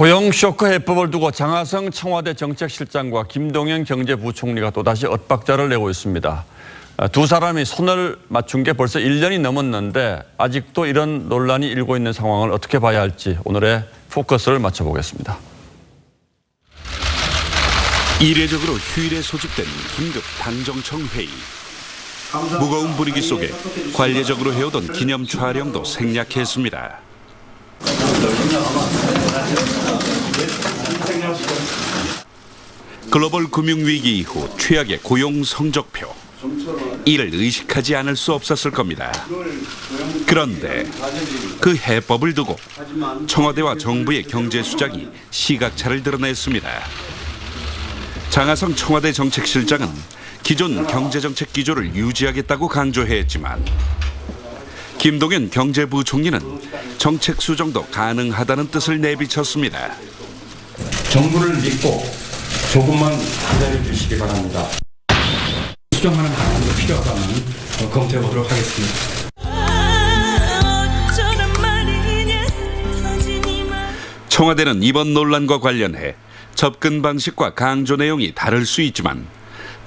고용 쇼크 해법을 두고 장하성 청와대 정책실장과 김동연 경제부총리가 또다시 엇박자를 내고 있습니다. 두 사람이 손을 맞춘 게 벌써 1년이 넘었는데 아직도 이런 논란이 일고 있는 상황을 어떻게 봐야 할지 오늘의 포커스를 맞춰보겠습니다. 이례적으로 휴일에 소집된 긴급 당정청 회의. 무거운 분위기 속에 관례적으로 해오던 기념 촬영도 생략했습니다. 글로벌 금융위기 이후 최악의 고용 성적표. 이를 의식하지 않을 수 없었을 겁니다. 그런데 그 해법을 두고 청와대와 정부의 경제 수작이 시각차를 드러냈습니다. 장하성 청와대 정책실장은 기존 경제정책 기조를 유지하겠다고 강조했지만 김동연 경제부총리는 정책 수정도 가능하다는 뜻을 내비쳤습니다. 정부를 믿고 조금만 기다려 주시기 바랍니다. 수정하는 방안도 필요하다면 검토해 보도록 하겠습니다. 청와대는 이번 논란과 관련해 접근 방식과 강조 내용이 다를 수 있지만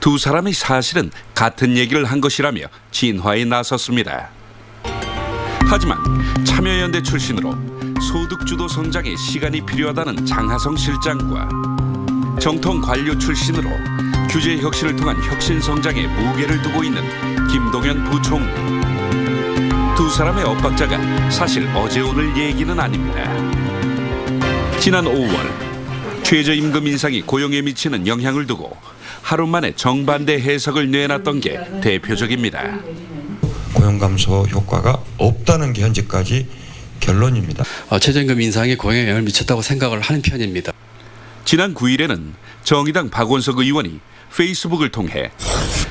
두 사람이 사실은 같은 얘기를 한 것이라며 진화에 나섰습니다. 하지만 참여연대 출신으로 소득주도 성장에 시간이 필요하다는 장하성 실장과 정통 관료 출신으로 규제 혁신을 통한 혁신 성장에 무게를 두고 있는 김동연 부총리. 두 사람의 엇박자가 사실 어제 오늘 얘기는 아닙니다. 지난 5월 최저임금 인상이 고용에 미치는 영향을 두고 하루 만에 정반대 해석을 내놨던 게 대표적입니다. 고용 감소 효과가 없다는 게 현재까지 결론입니다. 최저임금 인상이 고용에 영향을 미쳤다고 생각을 하는 편입니다. 지난 9일에는 정의당 박원석 의원이 페이스북을 통해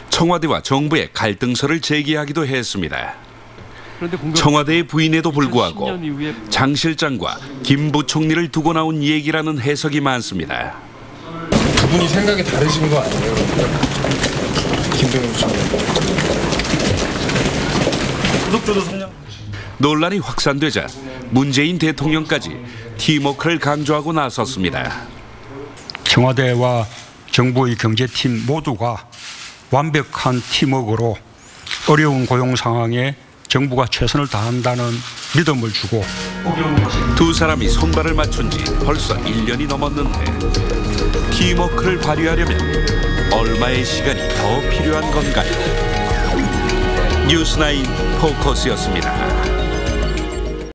청와대와 정부의 갈등서를 제기하기도 했습니다. 청와대의 부인에도 불구하고 장 실장과 김 부총리를 두고 나온 얘기라는 해석이 많습니다. 두 분이 생각이 다르신 거 아니에요? 김동연 부총리. 논란이 확산되자 문재인 대통령까지 팀워크를 강조하고 나섰습니다. 청와대와 정부의 경제팀 모두가 완벽한 팀워크로 어려운 고용 상황에 정부가 최선을 다한다는 믿음을 주고 두 사람이 손발을 맞춘 지 벌써 1년이 넘었는데 팀워크를 발휘하려면 얼마의 시간이 더 필요한 건가요? 뉴스9 포커스였습니다.